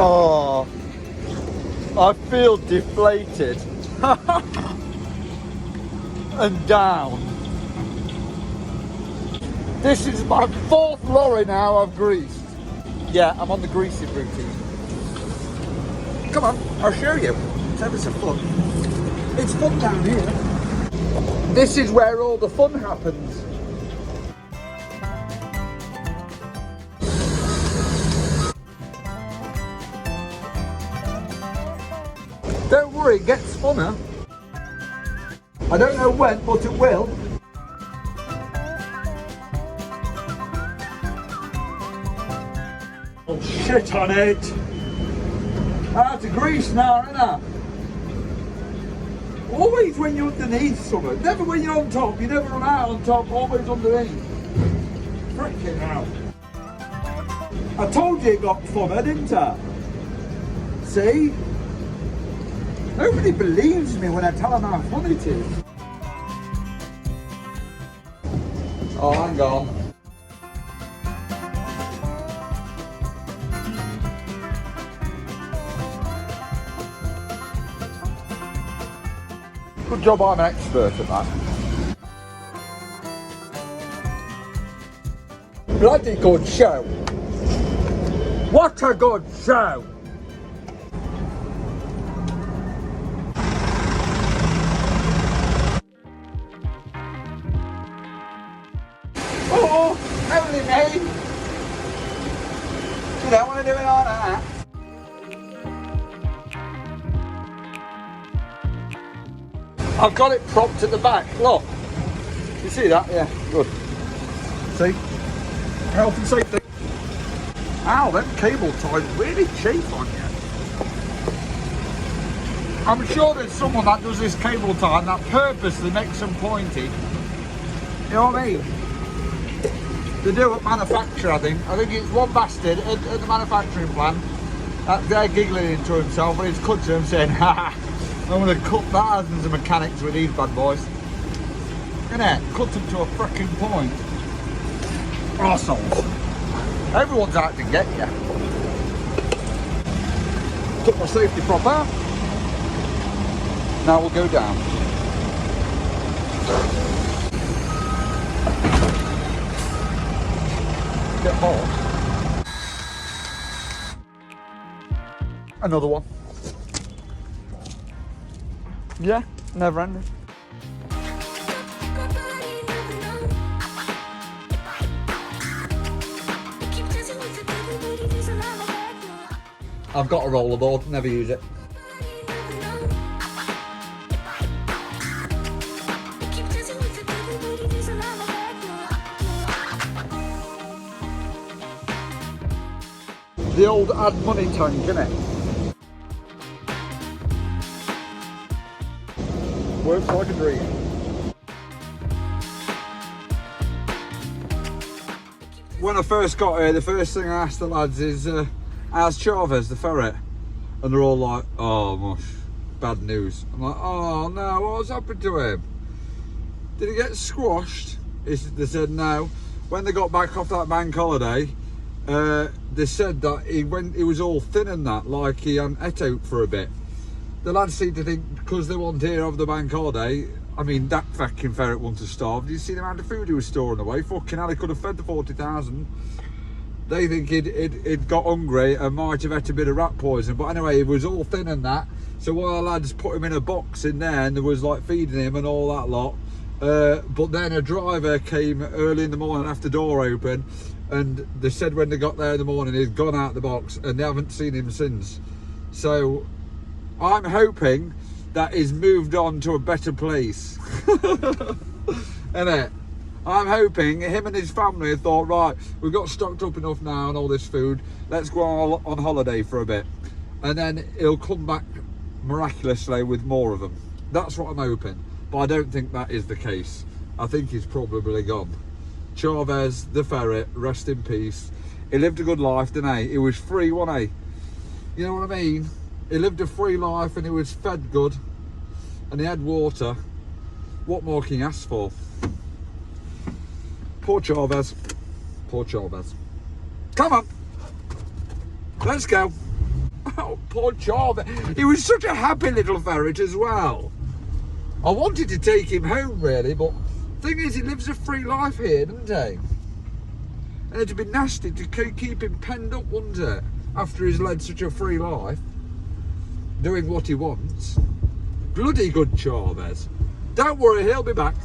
Oh, I feel deflated and down. This is my 4th lorry now I've greased. Yeah, I'm on the greasing routine. Come on, I'll show you. It's ever so fun. It's fun down here. This is where all the fun happens. Don't worry, it gets funner. I don't know when, but it will. Oh, shit on it. I have to grease now, innit? Always when you're underneath something. Never when you're on top. You never run out on top, always underneath. Frickin' hell. I told you it got funner, didn't I? See? Nobody believes me when I tell them how fun it is. Oh, hang on. Good job I'm an expert at that. Bloody good show. What a good show. Oh, only me. You don't want to do it all that. I've got it propped at the back, look. You see that? Yeah, good. See? Health and safety. Ow, them cable ties really chafe on you. I'm sure there's someone that does this cable tie and that purposely makes them pointy. You know what I mean? They do at manufacture, I think. I think it's one bastard at the manufacturing plant that they're giggling into himself and he's cut to him saying, ha ha. I'm going to cut thousands of mechanics with these bad boys. Innit? Cut them to a freaking point. Arseholes. Everyone's out to get you. Took my safety prop out. Now we'll go down. Get more. Another one. Yeah, never ending. I've got a rollerboard, never use it. The old add money tank, innit? Works like a dream. When I first got here, the first thing I asked the lads is, how's Chavez, the ferret? And they're all like, oh mush, bad news. I'm like, oh no, what's happened to him? Did he get squashed? They said no. When they got back off that bank holiday, they said that he was all thin and that, like he hadn't ate out for a bit. The lads seem to think because they weren't here over the bank holiday, I mean, that fucking ferret wouldn't have starved. You see the amount of food he was storing away? Fucking hell, he could have fed the 40,000. They think he'd got hungry and might have had a bit of rat poison. But anyway, he was all thin and that. So one of the lads put him in a box in there and there was like feeding him and all that lot. But then a driver came early in the morning after door open and they said when they got there in the morning he'd gone out the box and they haven't seen him since. So I'm hoping that he's moved on to a better place. Innit? I'm hoping him and his family have thought, right, we've got stocked up enough now and all this food, let's go on holiday for a bit. And then he'll come back miraculously with more of them. That's what I'm hoping. But I don't think that is the case. I think he's probably gone. Chavez, the ferret, rest in peace. He lived a good life, didn't he? He was free, wasn't he? You know what I mean? He lived a free life and he was fed good. And he had water. What more can you ask for? Poor Chavez. Poor Chavez. Come on. Let's go. Oh, poor Charlie. He was such a happy little ferret as well. I wanted to take him home, really, but the thing is, he lives a free life here, doesn't he? And it'd be nasty to keep him penned up, wouldn't it? After he's led such a free life, doing what he wants. Bloody good Chavez. Don't worry, he'll be back.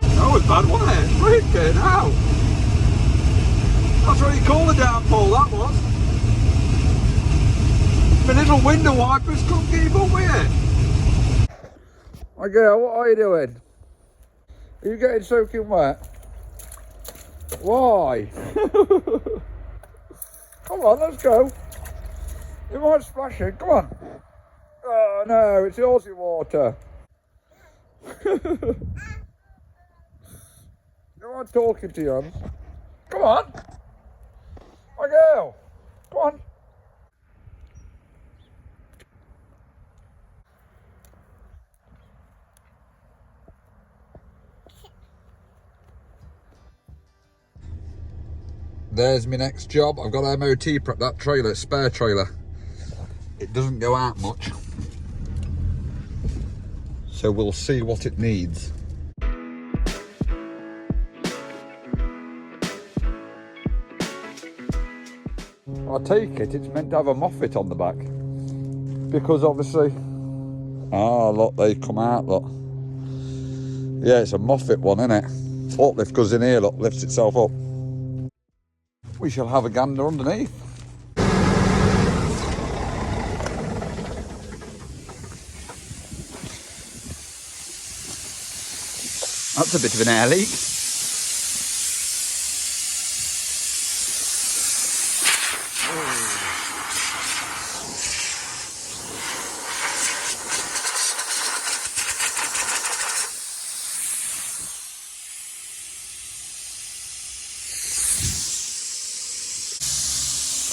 That was bad, wasn't it? Freaking hell. That's what you call a downfall, that was. My little window wipers couldn't keep up with it. Okay, what are you doing? Are you getting soaking wet? Why? Come on, let's go. You might splash it, come on. Oh no, it's horsey water. You aren't talking to you. Come on. My girl. Come on. There's my next job. I've got to MOT prep that trailer, spare trailer. It doesn't go out much. So we'll see what it needs. I take it it's meant to have a Moffat on the back. Because obviously... Ah, look, they come out, look. Yeah, it's a Moffat one, isn't it? Forklift goes in here, look, lifts itself up. We shall have a gander underneath. That's a bit of an air leak.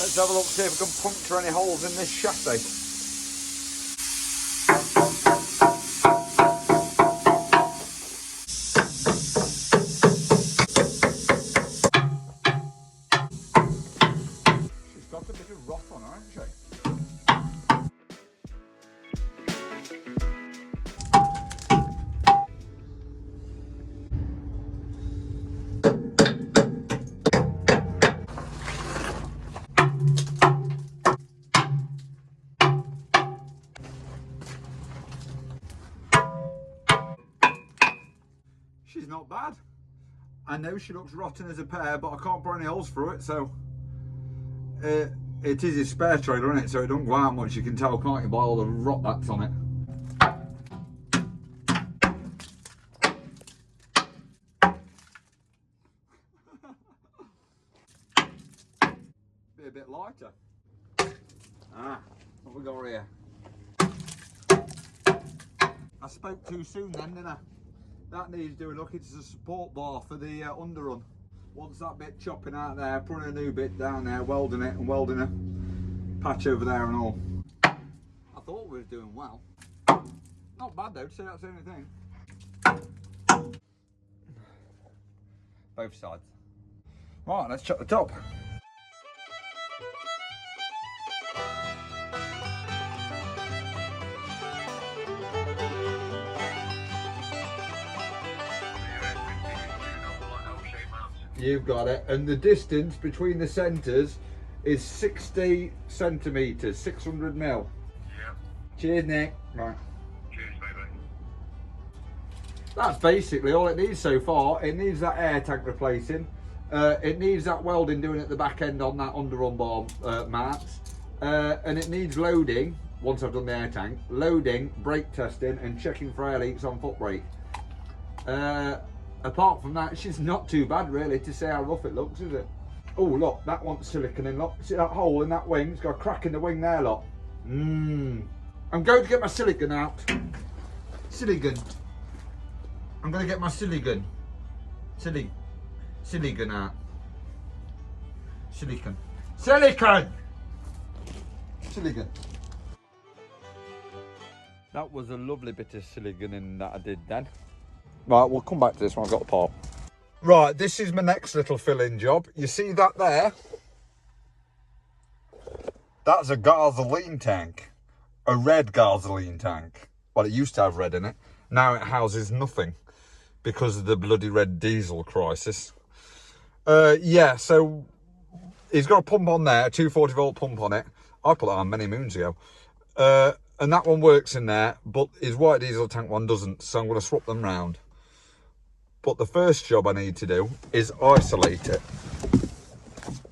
Let's have a look, see if we can puncture any holes in this chassis. She's got a bit of rot on her, hasn't she? She's not bad. I know she looks rotten as a pear, but I can't put any holes through it, so it is a spare trailer, isn't it? So it don't go out much. You can tell, can't you, by all the rot that's on it. Be a bit lighter. Ah, what we got here? I spoke too soon then, didn't I? That needs doing. Look, it's a support bar for the underrun. Once that bit chopping out there, putting a new bit down there, welding it and welding a patch over there and all. I thought we was doing well. Not bad though, to say that's the only thing. Both sides. Right, let's check the top. You've got it, and the distance between the centres is 60 centimetres, 600 mil. Yeah. Cheers, Nick. Right. Cheers, baby. That's basically all it needs so far. It needs that air tank replacing. It needs that welding doing at the back end on that underrun bar mats. And it needs loading, once I've done the air tank, loading, brake testing, and checking for air leaks on foot brake. Apart from that, she's not too bad really, to say how rough it looks, is it? Oh look, that wants silicone in, look. See that hole in that wing? It's got a crack in the wing there, look. I'm going to get my silicone out. Silicone. I'm going to get my silicone. Silicone out. Silicone. Silicone! Silicone. That was a lovely bit of silicone in that I did then. Right, we'll come back to this when I've got the pot. Right, this is my next little fill-in job. You see that there? That's a gasoline tank. A red gasoline tank. Well, it used to have red in it. Now it houses nothing because of the bloody red diesel crisis. Yeah, so he's got a pump on there, a 240 volt pump on it. I put that on many moons ago. And that one works in there, but his white diesel tank one doesn't, so I'm going to swap them round. But the first job I need to do is isolate it,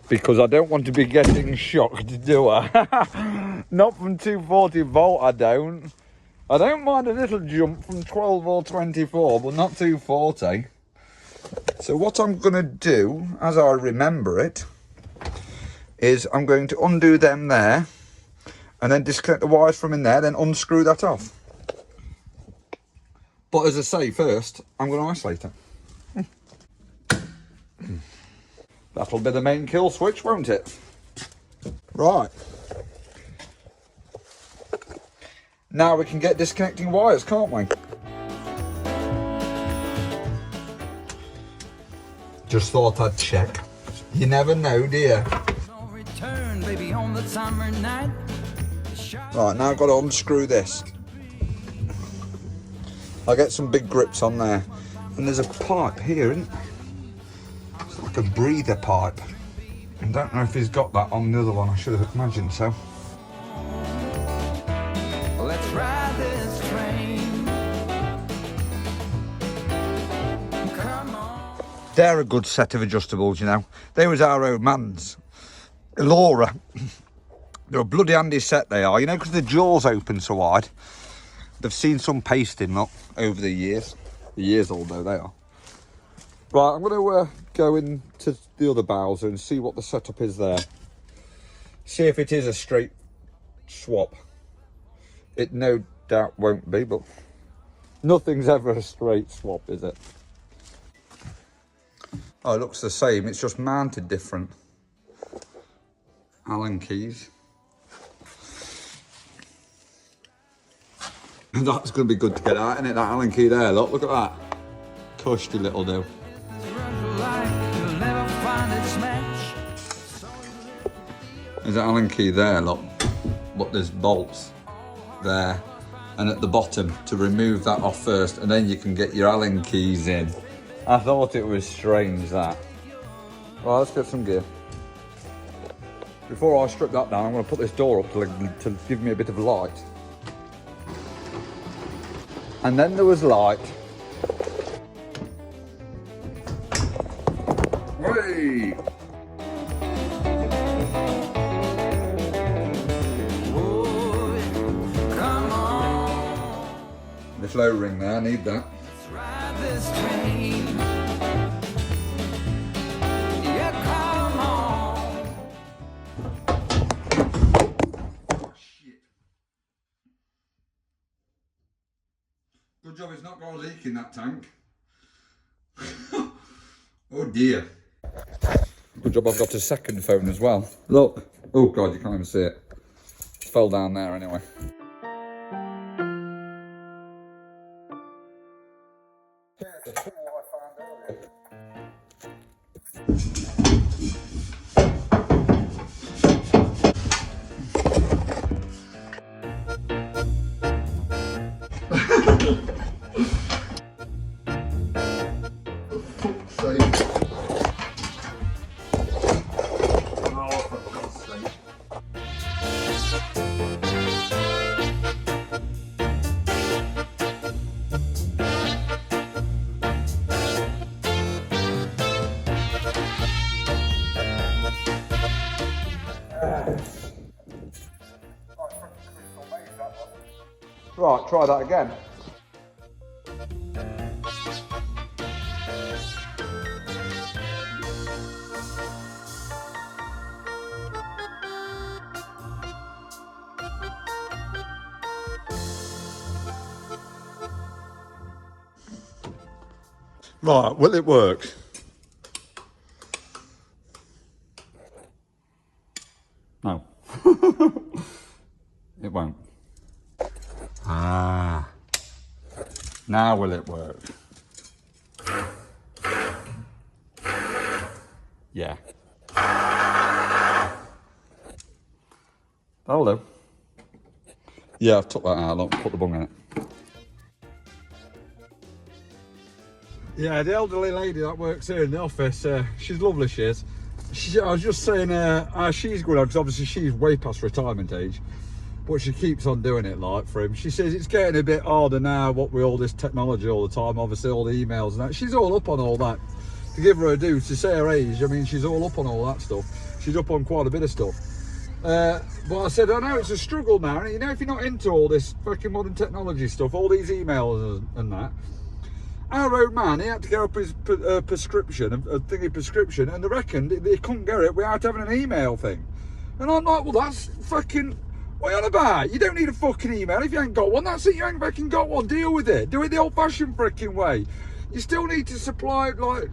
because I don't want to be getting shocked, do I? Not from 240 volt, I don't. I don't mind a little jump from 12 or 24, but not 240. So what I'm going to do, as I remember it, is I'm going to undo them there, and then disconnect the wires from in there, then unscrew that off. But as I say, first, I'm going to isolate it. That'll be the main kill switch, won't it? Right. Now we can get disconnecting wires, can't we? Just thought I'd check. You never know, do you? Right, now I've got to unscrew this. I'll get some big grips on there. And there's a pipe here, isn't there? It's like a breather pipe. I don't know if he's got that on the other one. I should have imagined so. Let's ride this train. Come on. They're a good set of adjustables, you know. They was our old man's. Laura. They're a bloody handy set, they are. You know, because the jaws open so wide. They've seen some pasting, look, over the years. The years old, though, they are. Right, I'm going to go into the other Bowser and see what the setup is there. See if it is a straight swap. It no doubt won't be, but nothing's ever a straight swap, is it? Oh, it looks the same. It's just mounted different. Allen keys. That's going to be good to get out, isn't it? That Allen key there, look at that. Cushy little do. There's an Allen key there, look. But there's bolts there. And at the bottom, to remove that off first, and then you can get your Allen keys in. I thought it was strange, that. Right, let's get some gear. Before I strip that down, I'm going to put this door up to give me a bit of light. And then there was light. Hey! Come on. This low ring there, I need that. Let's ride this train. Yeah, come on. Oh, shit. Good job it's not got a leak in that tank. Oh dear. Good job I've got a second phone as well. Look. Oh God, you can't even see it. It fell down there anyway. The tool I found earlier. Right, try that again. Right, will it work? No. It won't. Ah. Now will it work? Yeah. Hello. Yeah, I've took that out. Look, put the bung in it. Yeah, the elderly lady that works here in the office, she's lovely, she is. I was just saying how she's going on, because obviously she's way past retirement age, but she keeps on doing it, like, for him. She says it's getting a bit harder now, what with all this technology all the time, obviously all the emails and that. She's all up on all that. To give her a due, to say her age, I mean, she's all up on all that stuff. She's up on quite a bit of stuff. But I said, I know it's a struggle now, you know, if you're not into all this fucking modern technology stuff, all these emails and that. Our old man, he had to get up his prescription, a thingy prescription, and they reckoned they couldn't get it without having an email thing. And I'm like, well, that's fucking, what are you on about? You don't need a fucking email. If you ain't got one, that's it, you ain't fucking got one. Deal with it. Do it the old-fashioned freaking way. You still need to supply, like,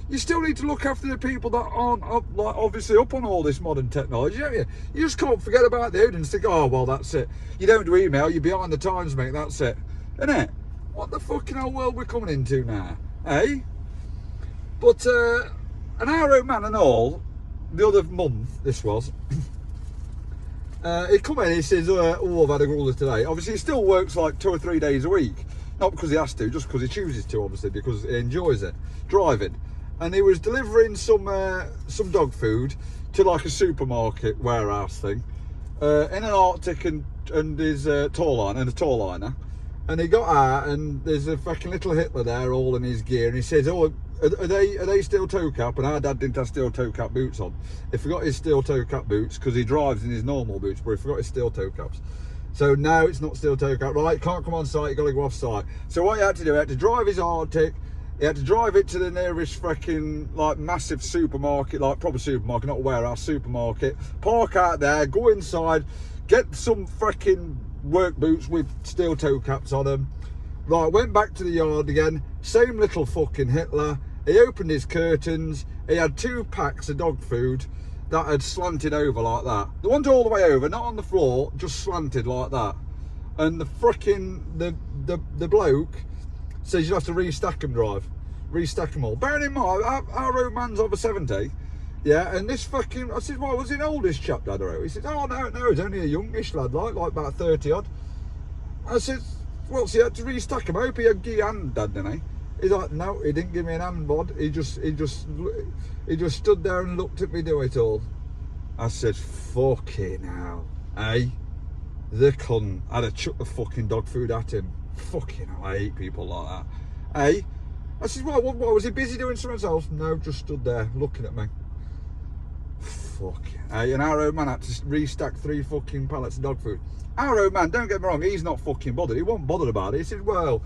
you still need to look after the people that aren't, like, obviously up on all this modern technology, don't you? You just can't forget about the old and think, oh, well, that's it. You don't do email, you're behind the times, mate, that's it. Isn't it? What the fucking hell world we're coming into now, eh? But an hour man and all, the other month, this was, he come in, he says, oh, I've had a grueler today. Obviously, he still works like 2 or 3 days a week. Not because he has to, just because he chooses to, obviously, because he enjoys it, driving. And he was delivering some dog food to like a supermarket warehouse thing, in an Arctic and his tall liner. And he got out, and there's a fucking little Hitler there, all in his gear, and he says, "Oh, are they steel toe cap?" And our dad didn't have steel toe cap boots on. He forgot his steel toe cap boots because he drives in his normal boots, but he forgot his steel toe caps. So now it's not steel toe cap. Right, can't come on site. You got to go off site. So what he had to do, he had to drive his Arctic. He had to drive it to the nearest fucking like massive supermarket, like proper supermarket, not a warehouse, supermarket. Park out there, go inside, get some fucking work boots with steel toe caps on them. Right, went back to the yard again, same little fucking Hitler. He opened his curtains, he had 2 packs of dog food that had slanted over like that. The ones all the way over, not on the floor, just slanted like that. And the fucking, the bloke says you have to restack them, restack them all. Bearing in mind, our old man's over 70. Yeah, and this fucking, I said, well, was he an oldest chap, Dad? He said, oh, no, he's only a youngish lad, like about 30 odd. I said, well, so you had to restack him. I hope he had give you a hand, Dad, didn't he? He's like, no, he didn't give me an hand, bud. He just stood there and looked at me do it all. I said, fucking hell, eh? The cunt. I'd have chucked the fucking dog food at him. Fucking hell, I hate people like that. Eh? I said, what, was he busy doing something else? No, just stood there looking at me. Fuck. And our old man had to restack 3 fucking pallets of dog food. Our old man, don't get me wrong, he's not fucking bothered. He wasn't bothered about it. He said, well,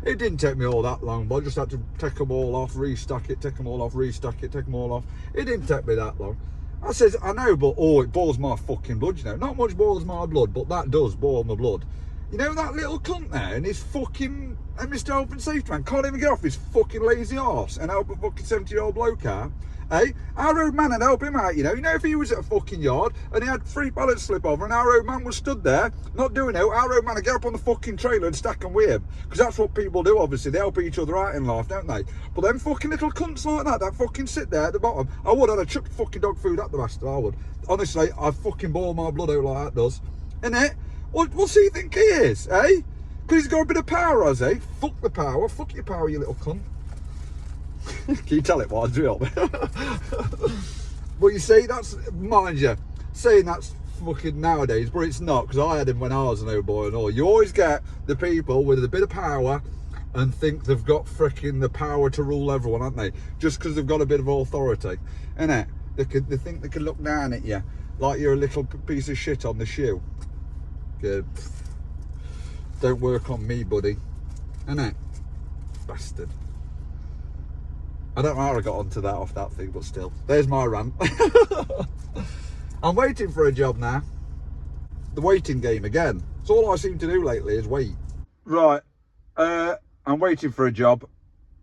it didn't take me all that long, but I just had to take them all off, restack it, take them all off, restack it, take them all off. It didn't take me that long. I says, I know, but oh, it boils my fucking blood, you know. Not much boils my blood, but that does boil my blood. You know that little cunt there and his fucking, and Mr. Health and Safety man can't even get off his fucking lazy arse and help a fucking 70-year-old bloke out. Hey, our old man would help him out, you know. You know, if he was at a fucking yard and he had 3 pallets slip over and our old man was stood there, not doing it, our old man would get up on the fucking trailer and stack them with him. Because that's what people do, obviously. They help each other out in life, don't they? But them fucking little cunts like that fucking sit there at the bottom, I'd have chucked fucking dog food at the bastard, I would. Honestly, I'd fucking boil my blood out like that does. Innit? What's he think he is, eh? Because he's got a bit of power, has he? Fuck the power. Fuck your power, you little cunt. Can you tell it what I do? But you see, that's, mind you, saying that's fucking nowadays, but it's not, because I had him when I was an old boy and all. You always get the people with a bit of power and think they've got freaking the power to rule everyone, haven't they? Just because they've got a bit of authority, innit? They think they can look down at you like you're a little piece of shit on the shoe. Good. Don't work on me, buddy. Innit? Bastard. I don't know how I got onto that off that thing, but still. There's my rant. I'm waiting for a job now. The waiting game again. It's all I seem to do lately is wait. Right. I'm waiting for a job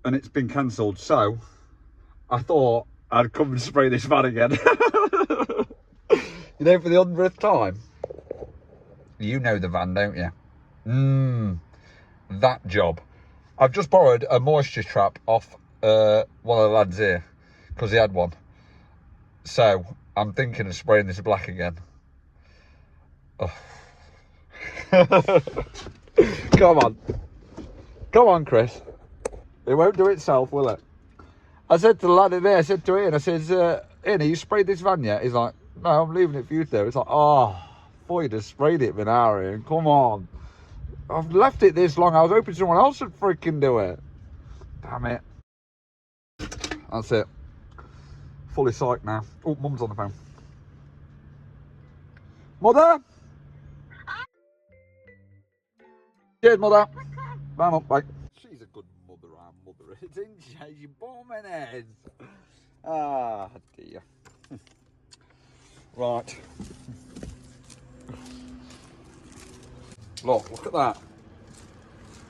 and it's been cancelled. So I thought I'd come and spray this van again. You know, for the 100th time. You know the van, don't you? That job. I've just borrowed a moisture trap off one of the lads here because he had one, So I'm thinking of spraying this black again. Oh. Come on, Chris. It won't do itself, will it? I said to the lad in there, I said to Ian, I says, Ian, have you sprayed this van yet? He's like, no, I'm leaving it for you to. It's like, oh, thought you'd have sprayed it for an hour, Ian. Come on. I've left it this long. I was hoping someone else would freaking do it. Damn it. That's it. Fully psyched now. Oh, Mum's on the phone. Mother? Cheers, Mother. Bye, Mum. Bye. She's a good mother, our mother. It's in she's bombing heads. Ah, dear. Right. Look at that.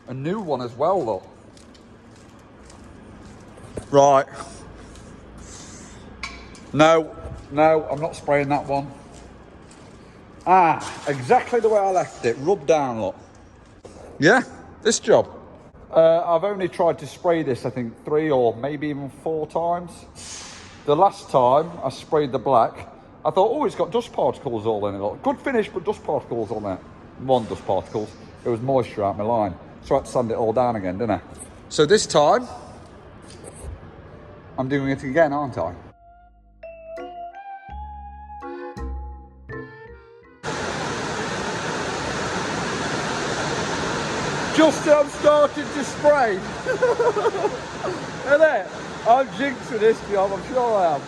A new one as well, look. Right. No, I'm not spraying that one. Ah, exactly the way I left it. Rub down, look. Yeah, this job. I've only tried to spray this, I think, 3 or maybe even 4 times. The last time I sprayed the black, I thought, oh, it's got dust particles all in it. Look. Good finish, but dust particles on there. 1 dust particles. It was moisture out my line. So I had to sand it all down again, didn't I? So this time, I'm doing it again, aren't I? Just as I'm starting to spray. Isn't it? I'm jinxing this job, I'm sure I am.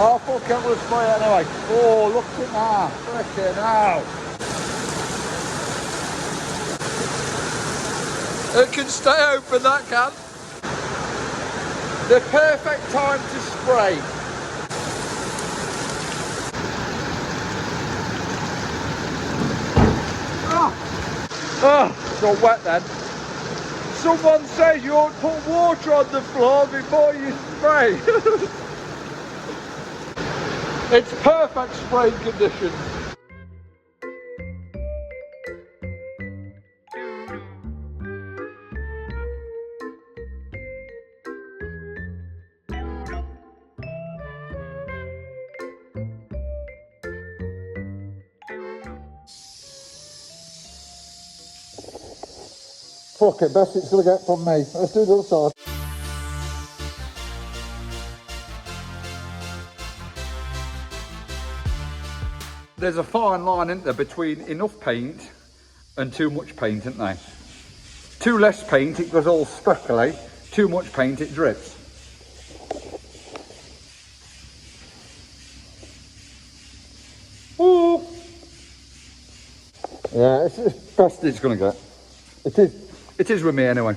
Oh, fuck, I'm going to spray it anyway. Oh, look at that. Frickin' hell. It can stay open, that can. The perfect time to spray. Oh, it's all wet then. Someone says you ought to put water on the floor before you spray. It's perfect spraying conditions. Fuck it, best it's gonna get from me. Let's do the other side. There's a fine line, isn't there, between enough paint and too much paint, isn't there? Too less paint, it goes all speckly. Too much paint, it drips. Ooh. Yeah, it's the best it's gonna get. It is with me anyway.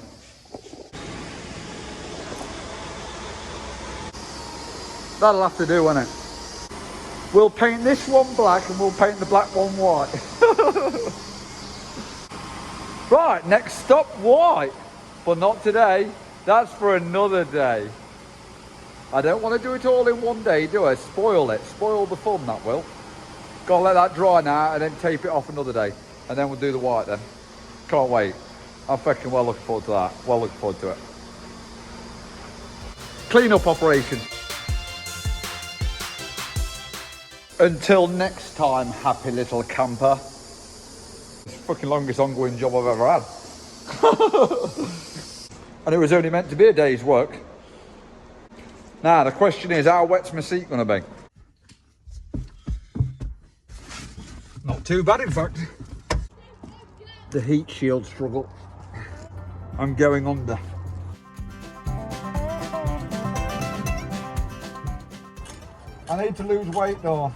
That'll have to do, won't it? We'll paint this one black and we'll paint the black one white. Right, next stop, white. But not today. That's for another day. I don't want to do it all in one day, do I? Spoil it. Spoil the fun, that will. Gotta let that dry now and then tape it off another day. And then we'll do the white then. Can't wait. I'm fucking well looking forward to that. Well looking forward to it. Clean up operation. Until next time, happy little camper. It's the fucking longest ongoing job I've ever had. And it was only meant to be a day's work. Now, the question is, how wet's my seat going to be? Not too bad, in fact. The heat shield struggle. I'm going under. I need to lose weight though.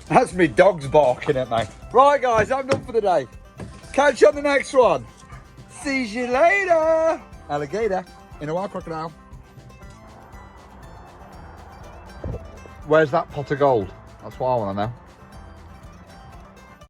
That's me dogs barking at me. Right guys, I'm done for the day. Catch you on the next one. See you later. Alligator in a wild crocodile. Where's that pot of gold? That's what I want to know.